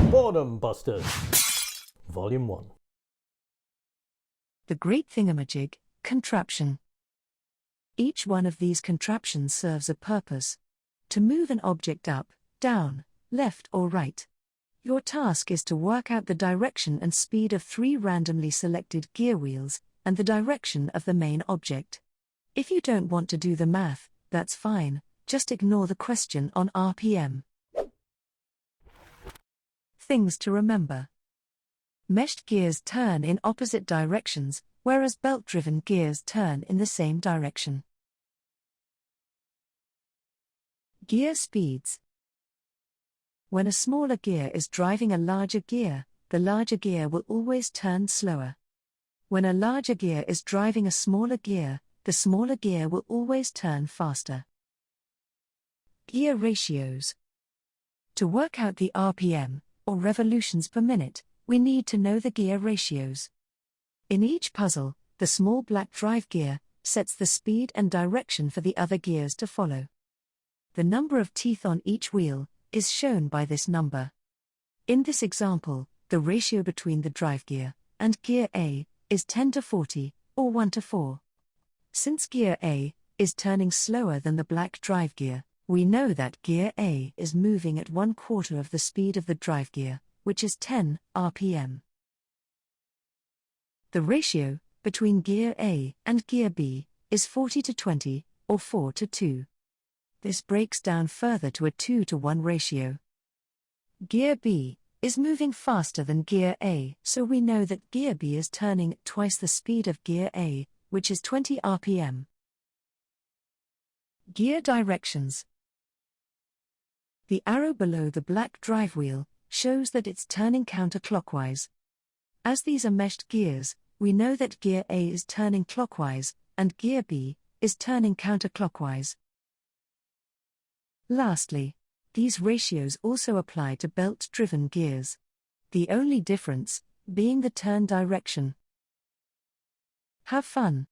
Boredom Busters, Volume 1. The Great Thingamajig Contraption. Each one of these contraptions serves a purpose: to move an object up, down, left or right. Your task is to work out the direction and speed of 3 randomly selected gear wheels, and the direction of the main object. If you don't want to do the math, that's fine, just ignore the question on RPM. Things to remember. Meshed gears turn in opposite directions, whereas belt-driven gears turn in the same direction. Gear speeds. When a smaller gear is driving a larger gear, the larger gear will always turn slower. When a larger gear is driving a smaller gear, the smaller gear will always turn faster. Gear ratios. To work out the RPM, or revolutions per minute, we need to know the gear ratios. In each puzzle, the small black drive gear sets the speed and direction for the other gears to follow. The number of teeth on each wheel is shown by this number. In this example, the ratio between the drive gear and gear A is 10:40, or 1:4. Since gear A is turning slower than the black drive gear, we know that gear A is moving at 1/4 of the speed of the drive gear, which is 10 RPM. The ratio between gear A and gear B is 40:20, or 4:2. This breaks down further to a 2:1 ratio. Gear B is moving faster than gear A, so we know that gear B is turning at twice the speed of gear A, which is 20 RPM. Gear directions. The arrow below the black drive wheel shows that it's turning counterclockwise. As these are meshed gears, we know that gear A is turning clockwise, and gear B is turning counterclockwise. Lastly, these ratios also apply to belt-driven gears. The only difference being the turn direction. Have fun!